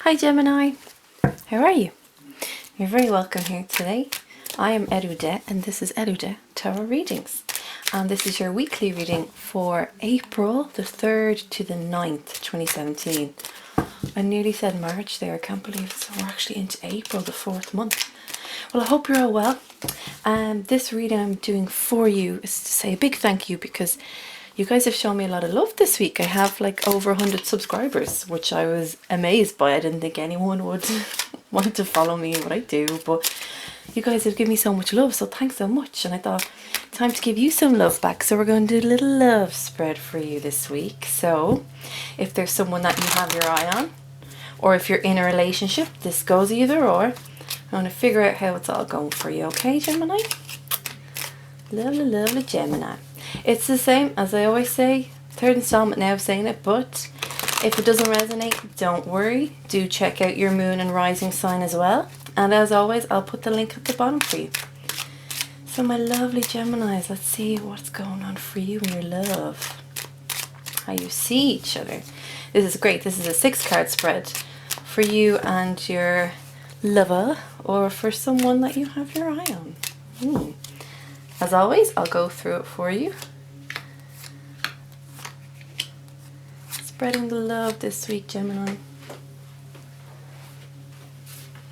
Hi Gemini, how are you? You're very welcome here today. I am Eriu and this is Eriu Tarot Readings. And this is your weekly reading for April the 3rd to the 9th, 2017. I nearly said March there, I can't believe it. So we're actually into April, the 4th month. Well, I hope you're all well. This reading I'm doing for you is to say a big thank you because you guys have shown me a lot of love this week. I have like over 100 subscribers, which I was amazed by. I didn't think anyone would want to follow me and what I do, but you guys have given me so much love, so thanks so much. And I thought, time to give you some love back. So we're going to do a little love spread for you this week. So if there's someone that you have your eye on, or if you're in a relationship, this goes either or. I want to figure out how it's all going for you, okay, Gemini? Lovely, lovely Gemini. It's the same as I always say, third installment now of saying it, but if it doesn't resonate, don't worry. Do check out your moon and rising sign as well. And as always, I'll put the link at the bottom for you. So my lovely Geminis, let's see what's going on for you in your love. How you see each other. This is great. This is a 6-card spread for you and your lover, or for someone that you have your eye on. As always, I'll go through it for you. Spreading the love this week, Gemini.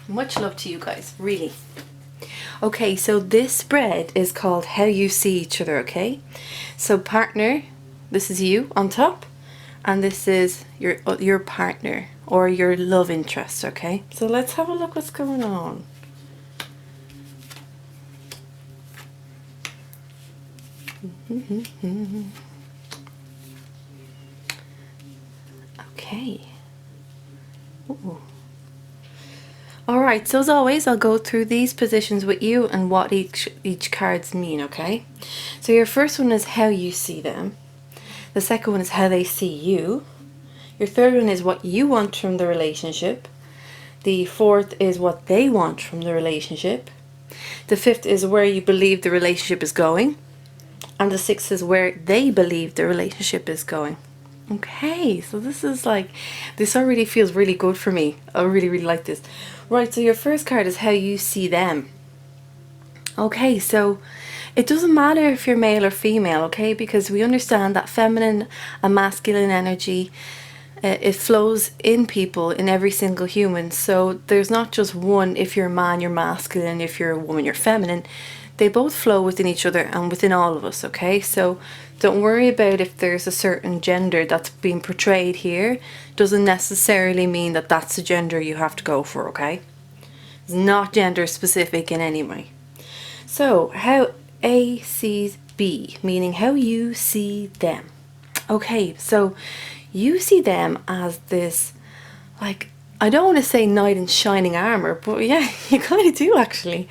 Much love to you guys, really. Okay, so this spread is called How You See Each Other, okay? So partner, this is you on top, and this is your partner or your love interest, okay? So let's have a look what's going on. Okay. Ooh. Alright, so as always, I'll go through these positions with you and what each cards mean, okay? So your first one is how you see them. The second one is how they see you. Your third one is what you want from the relationship. The fourth is what they want from the relationship. The fifth is where you believe the relationship is going. And the sixth is where they believe the relationship is going. Okay, so this already feels really good for me. I really, really like this. Right, so your first card is how you see them. Okay, so it doesn't matter if you're male or female, okay? Because we understand that feminine and masculine energy, it flows in people, in every single human. So there's not just one, if you're a man, you're masculine, if you're a woman, you're feminine. They both flow within each other and within all of us, okay? So don't worry about if there's a certain gender that's being portrayed here. Doesn't necessarily mean that that's the gender you have to go for, okay? It's not gender specific in any way. So how A sees B, meaning how you see them. Okay, so you see them as this, like, I don't want to say knight in shining armor, but yeah, you kind of do actually.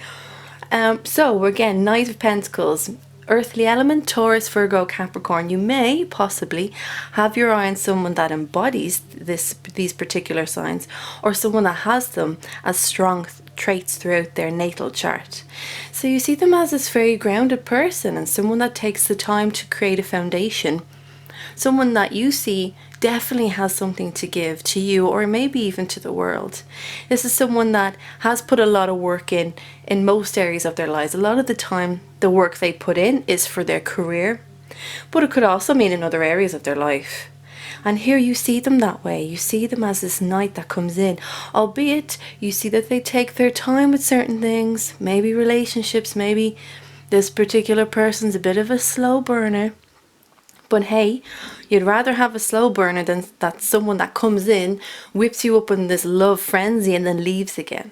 So again, Knight of Pentacles, earthly element, Taurus, Virgo, Capricorn. You may possibly have your eye on someone that embodies these particular signs, or someone that has them as strong traits throughout their natal chart. So you see them as this very grounded person and someone that takes the time to create a foundation. Someone that you see definitely has something to give to you, or maybe even to the world. This is someone that has put a lot of work in most areas of their lives. A lot of the time the work they put in is for their career, but it could also mean in other areas of their life. And here you see them that way. You see them as this knight that comes in, albeit you see that they take their time with certain things, maybe relationships, maybe this particular person's a bit of a slow burner. But hey, you'd rather have a slow burner than that someone that comes in, whips you up in this love frenzy and then leaves again.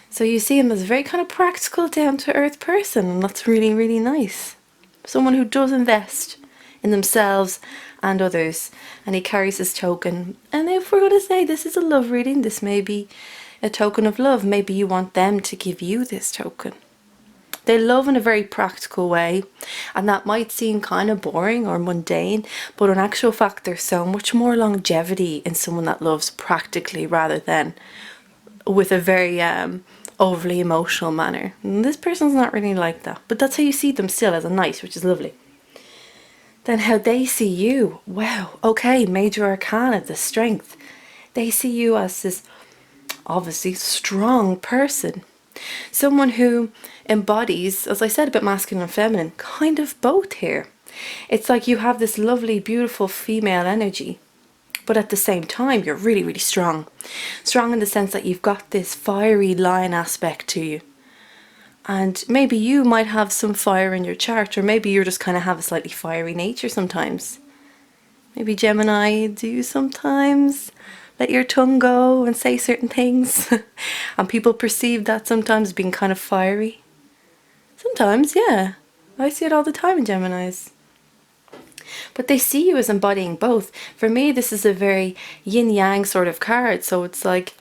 So you see him as a very kind of practical, down-to-earth person, and that's really, really nice. Someone who does invest in themselves and others, and he carries this token. And if we're going to say this is a love reading, this may be a token of love. Maybe you want them to give you this token. They love in a very practical way, and that might seem kind of boring or mundane, but in actual fact there's so much more longevity in someone that loves practically rather than with a very overly emotional manner. And this person's not really like that, but that's how you see them still, as a knight, which is lovely. Then how they see you. Wow, okay, major arcana, the strength. They see you as this obviously strong person. Someone who embodies, as I said, a bit masculine and feminine, kind of both here. It's like you have this lovely, beautiful female energy, but at the same time, you're really, really strong. Strong in the sense that you've got this fiery lion aspect to you. And maybe you might have some fire in your chart, or maybe you just kind of have a slightly fiery nature sometimes. Maybe Gemini, do you sometimes let your tongue go and say certain things? And people perceive that sometimes being kind of fiery. Sometimes, yeah. I see it all the time in Geminis. But they see you as embodying both. For me, this is a very yin-yang sort of card. So it's like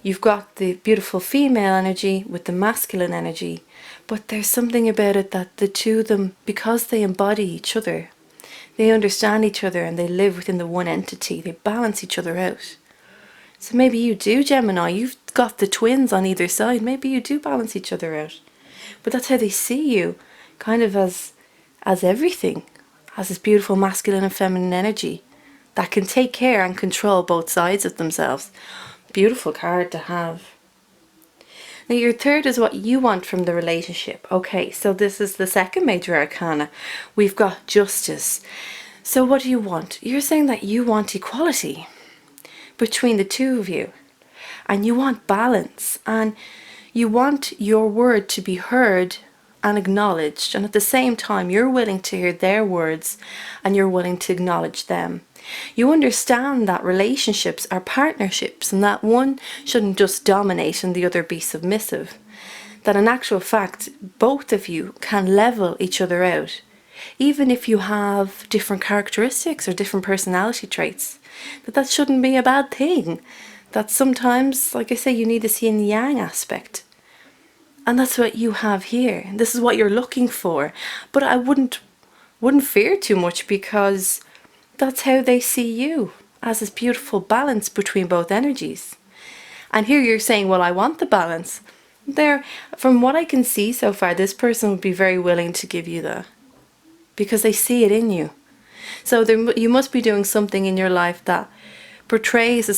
you've got the beautiful female energy with the masculine energy. But there's something about it that the two of them, because they embody each other, they understand each other and they live within the one entity. They balance each other out. So maybe you do, Gemini. You've got the twins on either side. Maybe you do balance each other out. But that's how they see you, kind of as everything, as this beautiful masculine and feminine energy that can take care and control both sides of themselves. Beautiful card to have. Now your third is what you want from the relationship. Okay, so this is the second major arcana. We've got justice. So what do you want? You're saying that you want equality between the two of you. And you want balance. And you want your word to be heard and acknowledged. And at the same time, you're willing to hear their words and you're willing to acknowledge them. You understand that relationships are partnerships and that one shouldn't just dominate and the other be submissive. That in actual fact, both of you can level each other out. Even if you have different characteristics or different personality traits, that shouldn't be a bad thing. That sometimes, like I say, you need this yin yang aspect. And that's what you have here. This is what you're looking for. But I wouldn't fear too much because that's how they see you, as this beautiful balance between both energies. And here you're saying, well, I want the balance. There, from what I can see so far, this person would be very willing to give you that because they see it in you. So you must be doing something in your life that portrays a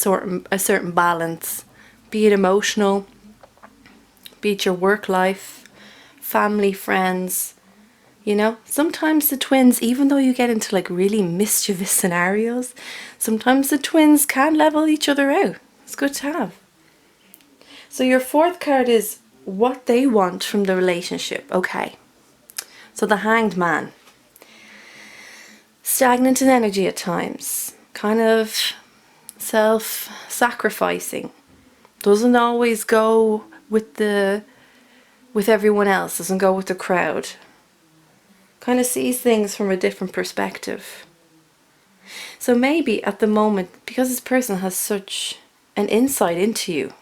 certain balance, be it emotional, be it your work life, family, friends. You know, sometimes the twins, even though you get into like really mischievous scenarios, sometimes the twins can level each other out. It's good to have. So your fourth card is what they want from the relationship. Okay, so the Hanged Man. Stagnant in energy at times, kind of self-sacrificing. Doesn't always go with everyone else, doesn't go with the crowd. Kind of sees things from a different perspective. So maybe at the moment, because this person has such an insight into you,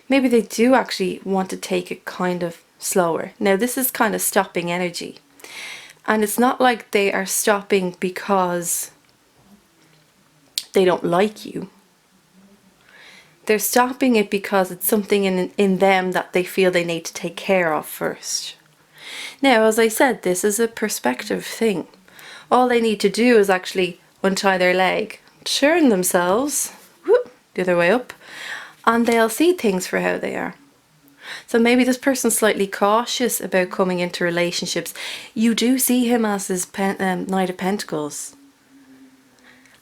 maybe they do actually want to take it kind of slower. Now this is kind of stopping energy. And it's not like they are stopping because they don't like you. They're stopping it because it's something in them that they feel they need to take care of first. Now, as I said, this is a perspective thing. All they need to do is actually untie their leg, turn themselves, whoop, the other way up, and they'll see things for how they are. So maybe this person's slightly cautious about coming into relationships. You do see him as his Knight of Pentacles.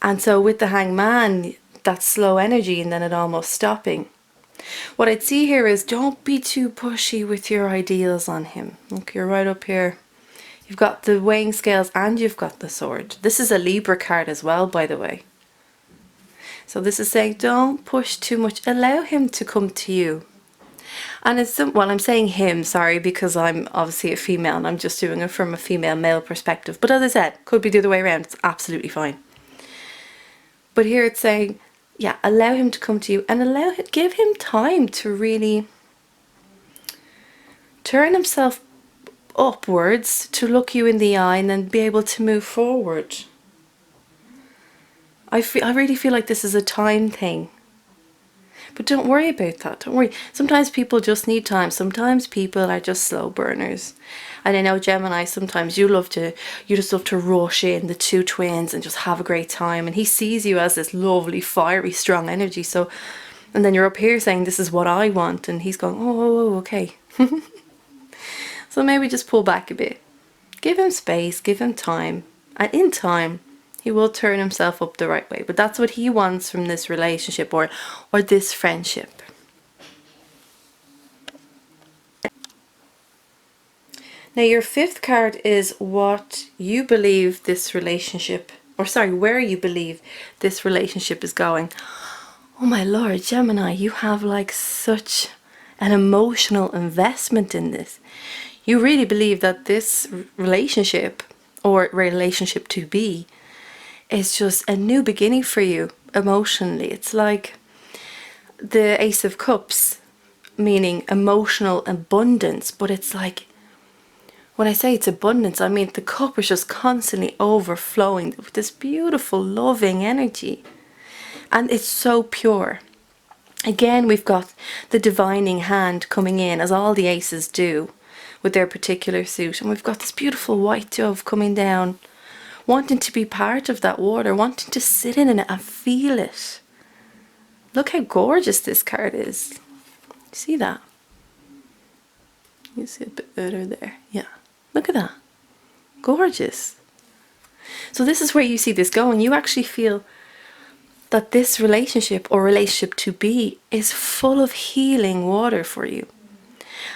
And so with the Hanged Man, that slow energy and then it almost stopping. What I'd see here is don't be too pushy with your ideals on him. Look, you're right up here. You've got the weighing scales and you've got the sword. This is a Libra card as well, by the way. So this is saying don't push too much. Allow him to come to you. And it's, well, I'm saying him, sorry, because I'm obviously a female and I'm just doing it from a female-male perspective. But as I said, could be the other way around. It's absolutely fine. But here it's saying, yeah, allow him to come to you and give him time to really turn himself upwards to look you in the eye and then be able to move forward. I really feel like this is a time thing. But don't worry about that. Don't worry. Sometimes people just need time. Sometimes people are just slow burners. And I know Gemini, sometimes you just love to rush in the two twins and just have a great time. And he sees you as this lovely, fiery, strong energy. So And then you're up here saying, this is what I want. And he's going, oh, okay. So maybe just pull back a bit. Give him space, give him time. And in time, he will turn himself up the right way. But that's what he wants from this relationship or this friendship. Now your fifth card is what you believe this relationship, or sorry, where you believe this relationship is going. Oh my Lord, Gemini, you have like such an emotional investment in this. You really believe that this relationship, or relationship to be, is just a new beginning for you emotionally. It's like the Ace of Cups, meaning emotional abundance, but it's like, when I say it's abundance, I mean the cup is just constantly overflowing with this beautiful, loving energy. And it's so pure. Again, we've got the divining hand coming in, as all the aces do, with their particular suit. And we've got this beautiful white dove coming down, wanting to be part of that water, wanting to sit in it and feel it. Look how gorgeous this card is. See that? You see a bit better there. Yeah. Look at that. Gorgeous. So this is where you see this going. You actually feel that this relationship or relationship to be is full of healing water for you.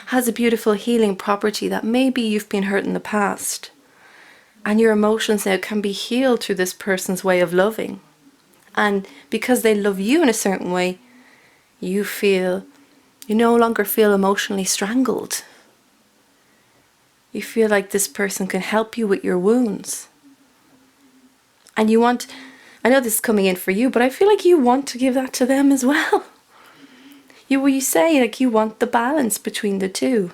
Has a beautiful healing property that maybe you've been hurt in the past. And your emotions now can be healed through this person's way of loving. And because they love you in a certain way, you no longer feel emotionally strangled. You feel like this person can help you with your wounds. And you want, I know this is coming in for you, but I feel like you want to give that to them as well. You say like you want the balance between the two.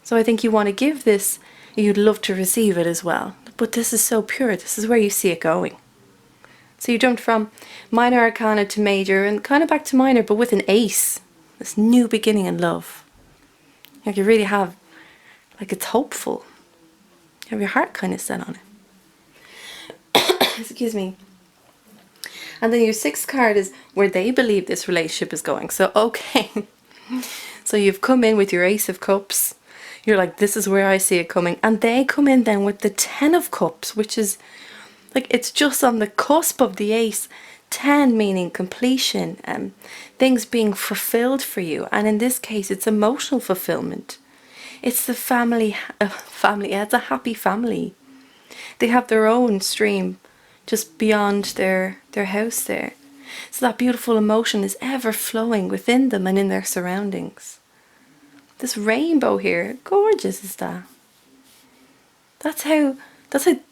So I think you want to give this, you'd love to receive it as well. But this is so pure, this is where you see it going. So you jumped from minor arcana to major and kind of back to minor, but with an ace. This new beginning in love. Like you really have, like it's hopeful. You have your heart kind of set on it. Excuse me. And then your sixth card is where they believe this relationship is going. So, okay. So you've come in with your Ace of Cups. You're like, this is where I see it coming. And they come in then with the 10 of Cups, which is like, it's just on the cusp of the Ace. 10 meaning completion, things being fulfilled for you. And in this case, it's emotional fulfillment. It's the family, it's a happy family. They have their own stream just beyond their house there. So that beautiful emotion is ever flowing within them and in their surroundings. This rainbow here, gorgeous is that. That's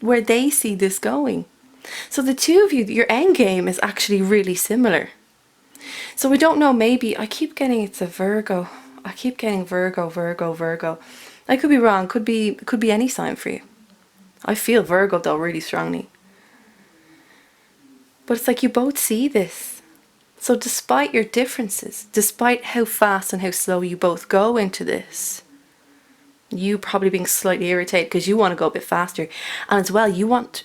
where they see this going. So the two of you, your end game is actually really similar. So we don't know, maybe, I keep getting it's a Virgo. I keep getting Virgo. I could be wrong, could be any sign for you. I feel Virgo though really strongly. But it's like you both see this. So despite your differences, despite how fast and how slow you both go into this, you probably being slightly irritated because you want to go a bit faster. And as well, you want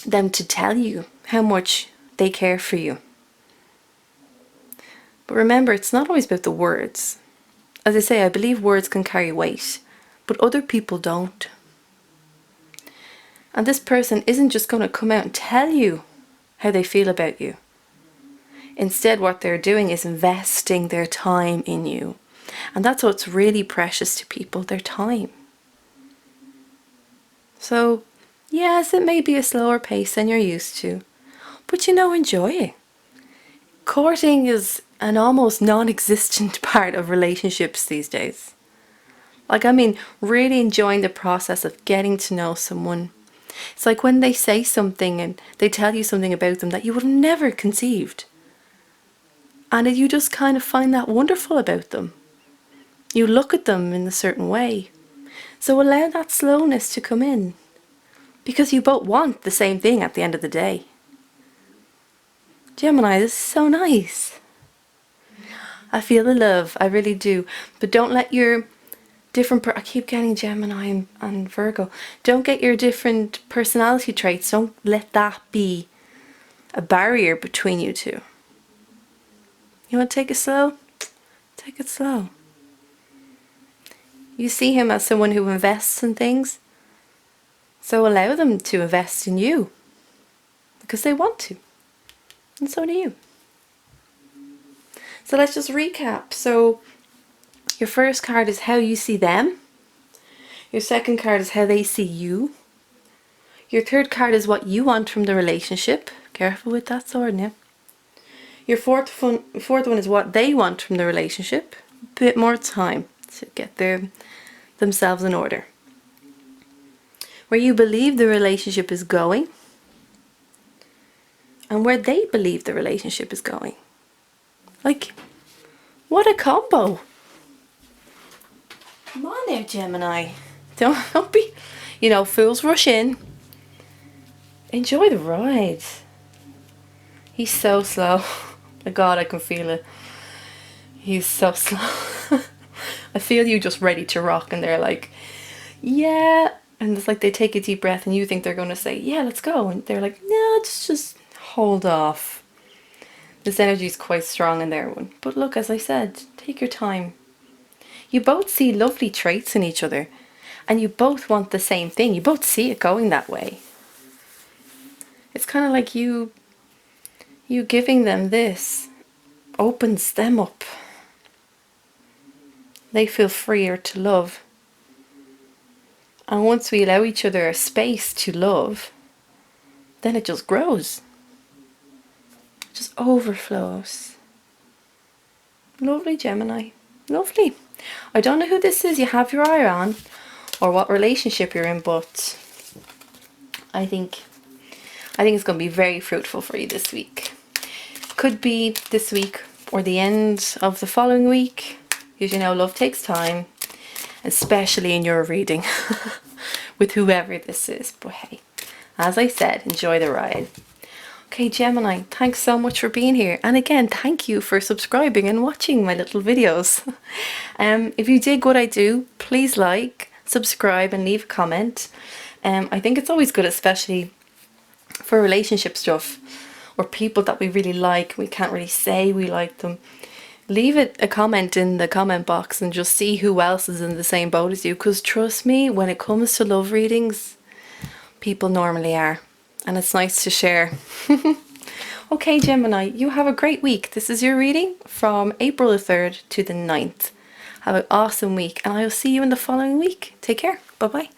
them to tell you how much they care for you. But remember, it's not always about the words. As I say, I believe words can carry weight, but other people don't. And this person isn't just going to come out and tell you how they feel about you. Instead, what they're doing is investing their time in you. And that's what's really precious to people, their time. So, yes, it may be a slower pace than you're used to, but enjoy it. Courting is an almost non-existent part of relationships these days. Like, I mean, really enjoying the process of getting to know someone. It's like when they say something and they tell you something about them that you would have never conceived. And you just kind of find that wonderful about them. You look at them in a certain way. So allow that slowness to come in. Because you both want the same thing at the end of the day. Gemini, this is so nice. I feel the love, I really do. But don't let your different, I keep getting Gemini and Virgo. Don't get your different personality traits, don't let that be a barrier between you two. You want to take it slow? Take it slow. You see him as someone who invests in things, so allow them to invest in you because they want to, and so do you. So let's just recap. So your first card is how you see them. Your second card is how they see you. Your third card is what you want from the relationship. Careful with that sword now. Your fourth one is what they want from the relationship. A bit more time to get themselves in order. Where you believe the relationship is going, and where they believe the relationship is going. Like, what a combo. Come on now, Gemini. Don't be, fools rush in. Enjoy the ride. He's so slow. My God, I can feel it. He's so slow. I feel you just ready to rock, and they're like, yeah. And it's like they take a deep breath and you think they're going to say, yeah, let's go. And they're like, no, just hold off. This energy is quite strong in their one. But look, as I said, take your time. You both see lovely traits in each other. And you both want the same thing. You both see it going that way. It's kind of like you giving them this opens them up. They feel freer to love. And once we allow each other a space to love, then it just grows. It just overflows. Lovely, Gemini. Lovely. I don't know who this is you have your eye on or what relationship you're in, but I think it's going to be very fruitful for you this week. Could be this week or the end of the following week. Because love takes time. Especially in your reading. With whoever this is. But hey, as I said, enjoy the ride. Okay, Gemini, thanks so much for being here. And again, thank you for subscribing and watching my little videos. If you dig what I do, please like, subscribe and leave a comment. I think it's always good, especially for relationship stuff or people that we really like. We can't really say we like them. Leave a comment in the comment box and just see who else is in the same boat as you. Because trust me, when it comes to love readings, people normally are. And it's nice to share. Okay, Gemini, you have a great week. This is your reading from April the 3rd to the 9th. Have an awesome week. And I will see you in the following week. Take care. Bye-bye.